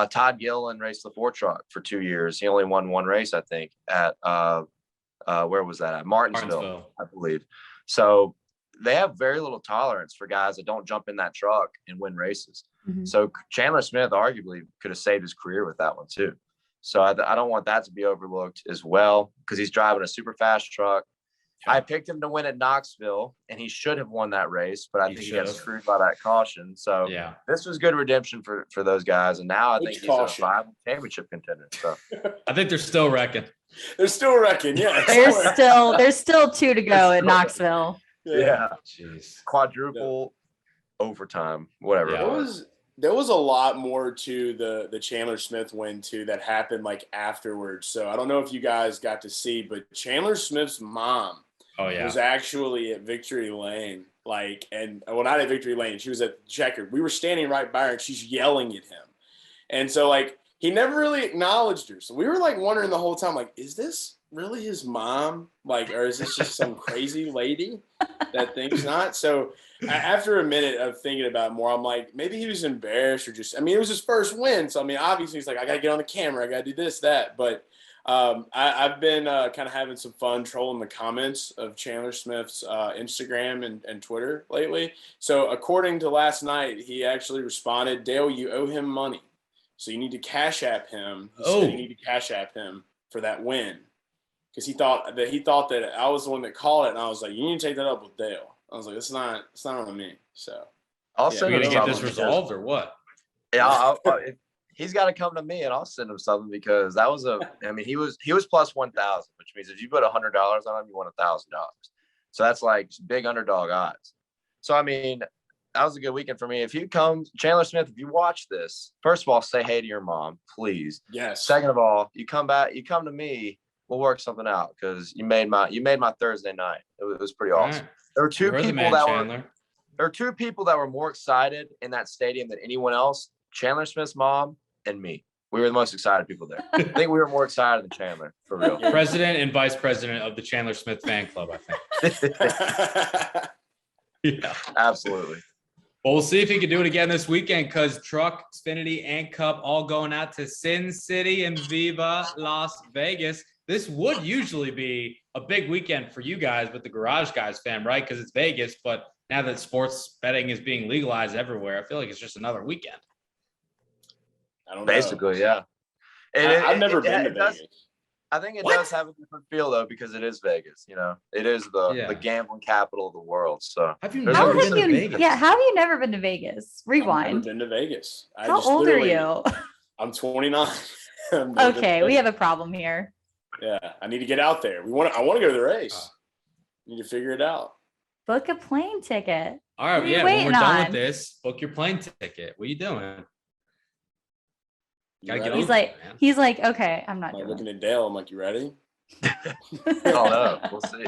Todd Gilliland raced the 4 truck for 2 years. He only won 1 race, I think, at where was that at? Martinsville, I believe. So they have very little tolerance for guys that don't jump in that truck and win races. Mm-hmm. So Chandler Smith arguably could have saved his career with that one too. So I don't want that to be overlooked as well, because he's driving a super fast truck. Yeah. I picked him to win at Knoxville, and he should have won that race, but I think he got screwed by that caution. So this was good redemption for those guys, and now I think he's a viable championship contender. So I think they're still wrecking. They're still wrecking, yeah. There's still 2 to go at Knoxville. Yeah. Jeez. Quadruple overtime, whatever. Yeah. There was a lot more to the Chandler Smith win too that happened like afterwards. So I don't know if you guys got to see, but Chandler Smith's mom was actually at Victory Lane. Not at Victory Lane, she was at Checkered. We were standing right by her and she's yelling at him. And so he never really acknowledged her. So we were wondering the whole time, is this really his mom? Or is this just some crazy lady that thinks not? So after a minute of thinking about it more, I'm like, maybe he was embarrassed or it was his first win. So, obviously he's like, I got to get on the camera. I got to do this, that. But I've been kind of having some fun trolling the comments of Chandler Smith's Instagram and Twitter lately. So according to last night, he actually responded, Dale, you owe him money. So you need to Cash App him. He said you need to Cash App him for that win. Because he thought that I was the one that called it, and I was like, you need to take that up with Dale. I was like, it's not on me. So I'll send him something. Get this resolved or what? Yeah, he's got to come to me, and I'll send him something, because that was he was plus 1,000, which means if you put $100 on him, you won $1,000. So that's big underdog odds. So that was a good weekend for me. If you come, Chandler Smith, if you watch this, first of all, say hey to your mom, please. Yes. Second of all, you come to me, we'll work something out, because you made my Thursday night. It was pretty awesome. Right. There were two people that were more excited in that stadium than anyone else. Chandler Smith's mom and me. We were the most excited people there. I think we were more excited than Chandler, for real. President and vice president of the Chandler Smith fan club, I think. Yeah, absolutely. Well, we'll see if he can do it again this weekend, because Truck, Xfinity, and Cup all going out to Sin City and Viva Las Vegas. This would usually be a big weekend for you guys with the Garage Guys fam, right? Because it's Vegas, but now that sports betting is being legalized everywhere, I feel like it's just another weekend. I don't know. Basically, yeah. I've never been to Vegas. I think it does have a different feel, though, because it is Vegas. It is the gambling capital of the world. So have you never been to Vegas? Yeah, how have you never been to Vegas? Rewind. I've never been to Vegas. How old are you? I'm 29. Okay, we have a problem here. Yeah, I need to get out there. I want to go to the race. Need to figure it out. Book a plane ticket. All right, when we're done with this, book your plane ticket. What are you doing? He's like, okay, I'm not doing looking at Dale. I'm like, you ready? I don't know. We'll see.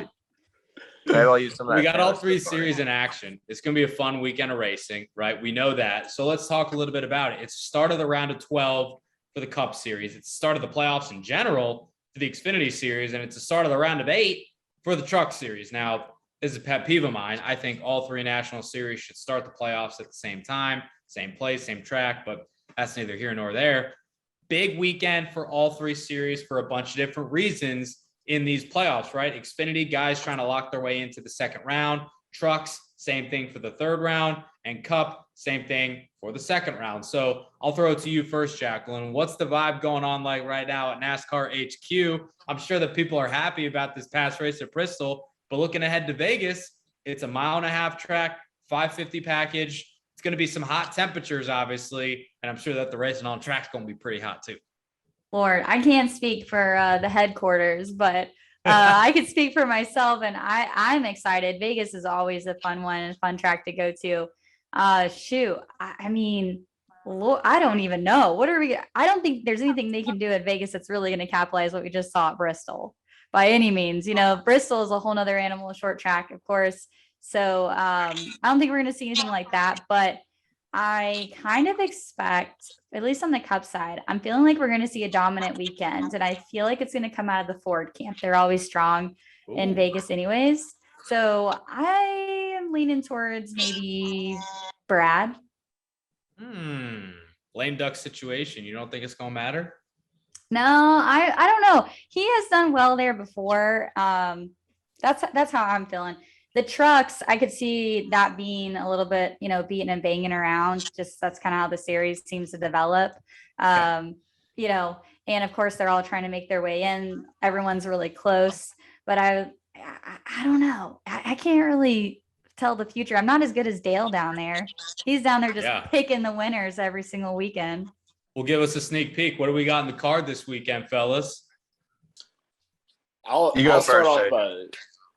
Maybe I'll use some of that. We got all 3 series in action. It's going to be a fun weekend of racing, right? We know that. So let's talk a little bit about it. It's the start of the round of 12 for the Cup Series. It's the start of the playoffs in general for the Xfinity Series, and it's the start of the round of 8 for the Truck Series. Now, this is a pet peeve of mine. I think all 3 national series should start the playoffs at the same time, same place, same track, but that's neither here nor there. Big weekend for all 3 series for a bunch of different reasons in these playoffs, right? Xfinity guys trying to lock their way into the second round. Trucks, same thing for the third round, and Cup, same thing for the second round. So I'll throw it to you first, Jacklyn. What's the vibe going on like right now at NASCAR HQ? I'm sure that people are happy about this past race at Bristol, but looking ahead to Vegas, it's a 1.5-mile track, 550 package. It's going to be some hot temperatures, obviously, and I'm sure that the racing on track's going to be pretty hot too. Lord, I can't speak for the headquarters, but I can speak for myself, and I'm excited. Vegas is always a fun one and fun track to go to. I mean, Lord, I don't even know. I don't think there's anything they can do at Vegas that's really going to capitalize what we just saw at Bristol by any means. Bristol is a whole nother animal, short track, of course. So I don't think we're going to see anything like that, but I kind of expect, at least on the Cup side, I'm feeling like we're going to see a dominant weekend, and I feel like it's going to come out of the Ford camp. They're always strong in Vegas anyways. So I am leaning towards maybe Brad. Lame duck situation. You don't think it's going to matter? No, I don't know. He has done well there before. That's how I'm feeling. The trucks, I could see that being a little bit, beating and banging around. Just that's kind of how the series seems to develop. And of course they're all trying to make their way in. Everyone's really close, but I don't know. I can't really tell the future. I'm not as good as Dale down there. He's down there just picking the winners every single weekend. Well, give us a sneak peek. What do we got in the card this weekend, fellas? I'll start off by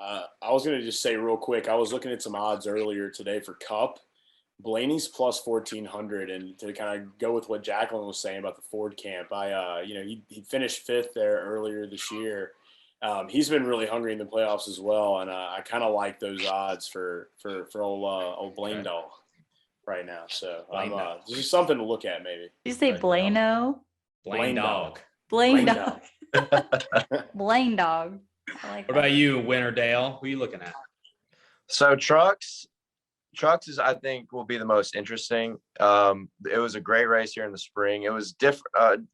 I was going to just say real quick, I was looking at some odds earlier today for Cup. Blaney's plus 1,400, and to kind of go with what Jacklyn was saying about the Ford camp, he finished 5th there earlier this year. He's been really hungry in the playoffs as well, and I kind of like those odds for old Blaine Dog right now. So this is something to look at, maybe. Did you say Blano? Blaine Dog. Blaine Dog. Blaine Dog. What about you, Winter Dale? Who are you looking at? So trucks is, I think, will be the most interesting. It was a great race here in the spring. It was different,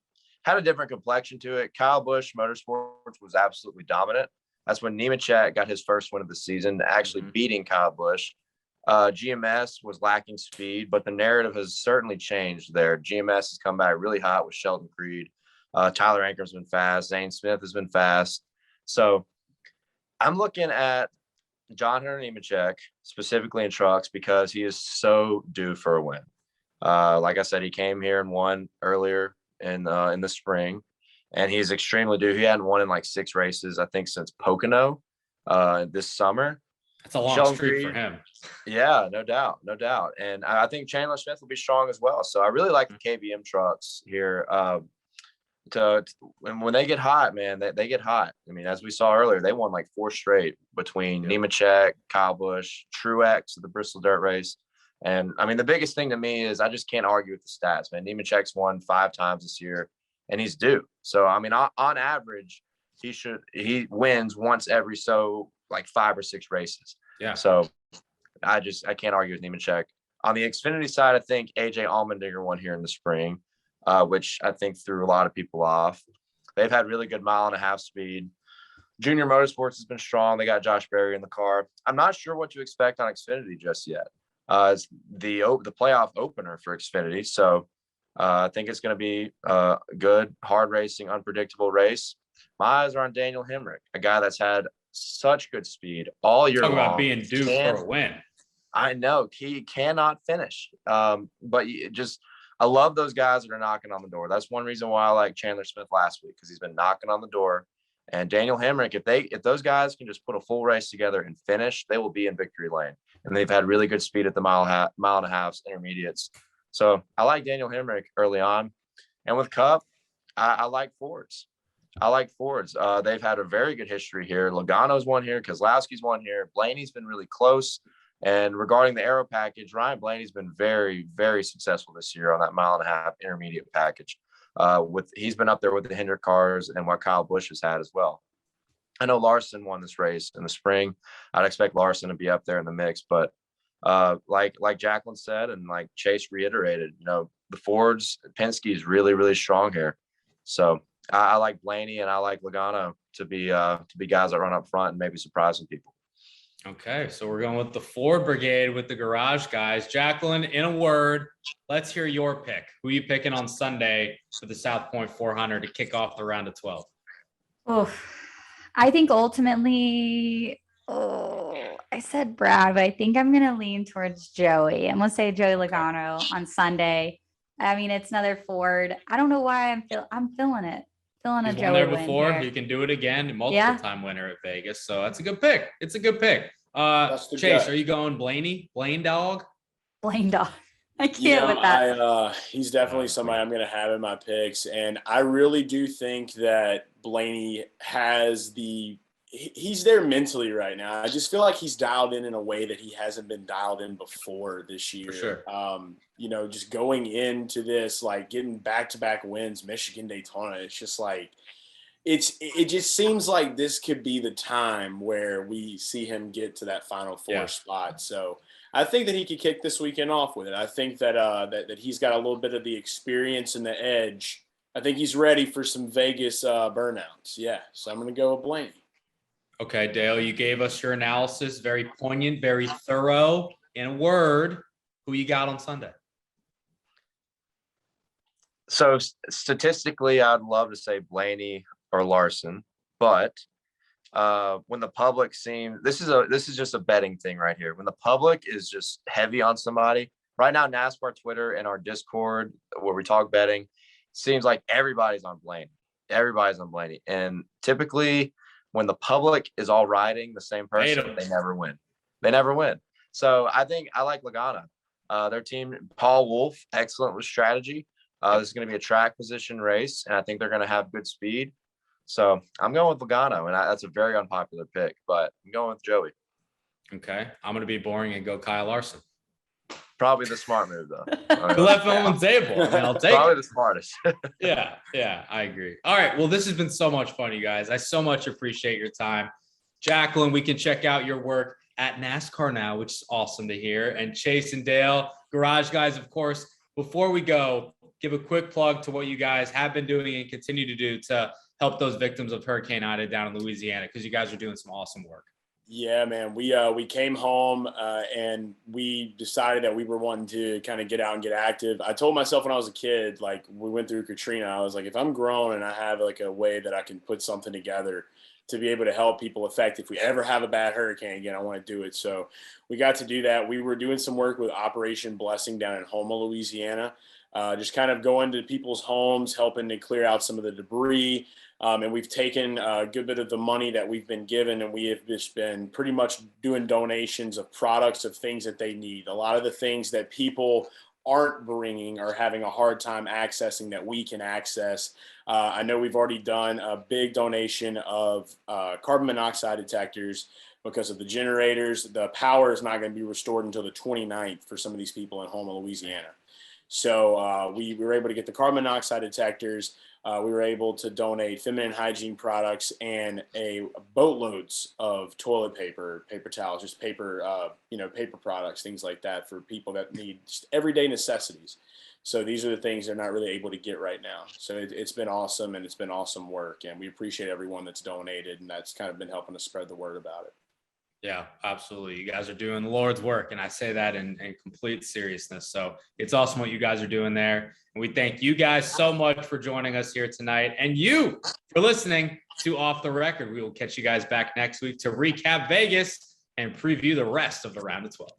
had a different complexion to it. Kyle Busch Motorsports was absolutely dominant. That's when Nemechek got his first win of the season, actually beating Kyle Busch. GMS was lacking speed, but the narrative has certainly changed there. GMS has come back really hot with Sheldon Creed. Tyler Anker's been fast. Zane Smith has been fast. So I'm looking at John Hunter Nemechek specifically in trucks because he is so due for a win. Like I said, he came here and won earlier in the spring, and he's extremely due. He hadn't won in like 6 races, I think, since Pocono this summer. That's a long streak for him. Yeah, no doubt. And I think Chandler Smith will be strong as well. So I really like the KBM trucks here. And when they get hot, man, they get hot. I mean, as we saw earlier, they won like 4 straight between Nemechek, Kyle Busch, Truex at the Bristol Dirt Race. And I mean, the biggest thing to me is I just can't argue with the stats, man. Nemechek's won 5 times this year, and he's due. So I mean, on average, he wins once every like 5 or 6 races. Yeah. So I can't argue with Nemechek. On the Xfinity side, I think AJ Allmendinger won here in the spring. Which I think threw a lot of people off. They've had really good 1.5-mile speed. Junior Motorsports has been strong. They got Josh Berry in the car. I'm not sure what to expect on Xfinity just yet. It's the playoff opener for Xfinity. So I think it's going to be a good, hard racing, unpredictable race. My eyes are on Daniel Hemrick, a guy that's had such good speed all year long. Talk about being due for a win. I know. He cannot finish. But I love those guys that are knocking on the door. That's one reason why I like Chandler Smith last week, because he's been knocking on the door. And Daniel Hemrick, if those guys can just put a full race together and finish, they will be in victory lane. And they've had really good speed at the mile and a half intermediates. So I like Daniel Hemrick early on. And with Cup, I like Fords. They've had a very good history here. Logano's won here. Keselowski's won here. Blaney's been really close. And regarding the aero package, Ryan Blaney's been very, very successful this year on that 1.5 mile intermediate package. He's been up there with the Hendrick cars and what Kyle Busch has had as well. I know Larson won this race in the spring. I'd expect Larson to be up there in the mix, but like Jacklyn said, and like Chase reiterated, the Fords, Penske is really, really strong here. So I like Blaney and I like Logano to be guys that run up front and maybe surprise some people. Okay, so we're going with the Ford Brigade with the garage guys. Jacklyn, in a word, let's hear your pick. Who are you picking on Sunday for the South Point 400 to kick off the round of 12? Oh, I think ultimately, I said Brad, but I think I'm gonna lean towards Joey. I'm gonna say Joey Logano on Sunday. I mean, it's another Ford. I don't know why I'm feeling it. Feeling a He's won Joey there win before. here. He can do it again. Multiple Yeah. time winner at Vegas. So that's a good pick. It's a good pick. That's the Chase, gut. are you going Blaney? Blaine dog? Blaine dog. I can't with that. He's definitely somebody I'm going to have in my picks. And I really do think that Blaney has he's there mentally right now. I just feel like he's dialed in a way that he hasn't been dialed in before this year. For sure. Just going into this, like getting back-to-back wins, Michigan, Daytona, it's just like, it just seems like this could be the time where we see him get to that Final Four spot. So I think that he could kick this weekend off with it. I think that that he's got a little bit of the experience and the edge. I think he's ready for some Vegas burnouts. Yeah, so I'm going to go with Blaney. Okay, Dale, you gave us your analysis. Very poignant, very thorough. In a word, who you got on Sunday? So statistically, I'd love to say Blaney or Larson, but when the public this is just a betting thing right here. When the public is just heavy on somebody right now, NASCAR Twitter and our Discord where we talk betting, seems like everybody's on Blaney. Everybody's on Blaney, and typically when the public is all riding the same person, they never win. They never win. So I think I like Logano. Their team, Paul Wolf, excellent with strategy. This is going to be a track position race, and I think they're going to have good speed. So I'm going with Logano, and that's a very unpopular pick, but I'm going with Joey. Okay, I'm going to be boring and go Kyle Larson. Probably the smart move, though. You left him on the table. I mean, I'll take Probably it. the smartest. Yeah, I agree. All right, well, this has been so much fun, you guys. I so much appreciate your time. Jacklyn, we can check out your work at NASCAR Now, which is awesome to hear. And Chase and Dale, Garage Guys, of course. Before we go, give a quick plug to what you guys have been doing and continue to do to help those victims of Hurricane Ida down in Louisiana, because you guys are doing some awesome work. Yeah, man. We came home and we decided that we were wanting to kind of get out and get active. I told myself when I was a kid, like we went through Katrina, I was like, if I'm grown and I have like a way that I can put something together to be able to help people affect, if we ever have a bad hurricane again, I want to do it. So we got to do that. We were doing some work with Operation Blessing down in Houma, Louisiana, just kind of going to people's homes, helping to clear out some of the debris. And we've taken a good bit of the money that we've been given, and we have just been pretty much doing donations of products, of things that they need. A lot of the things that people aren't bringing or having a hard time accessing that we can access. I know we've already done a big donation of carbon monoxide detectors because of the generators. The power is not going to be restored until the 29th for some of these people in Houma, Louisiana. So we were able to get the carbon monoxide detectors. We were able to donate feminine hygiene products and boatloads of toilet paper, paper towels, just paper, paper products, things like that for people that need just everyday necessities. So these are the things they're not really able to get right now. So it's been awesome, and it's been awesome work, and we appreciate everyone that's donated, and that's kind of been helping us spread the word about it. Yeah, absolutely. You guys are doing the Lord's work, and I say that in complete seriousness. So it's awesome what you guys are doing there. And we thank you guys so much for joining us here tonight, and you for listening to Off the Record. We will catch you guys back next week to recap Vegas and preview the rest of the round of 12.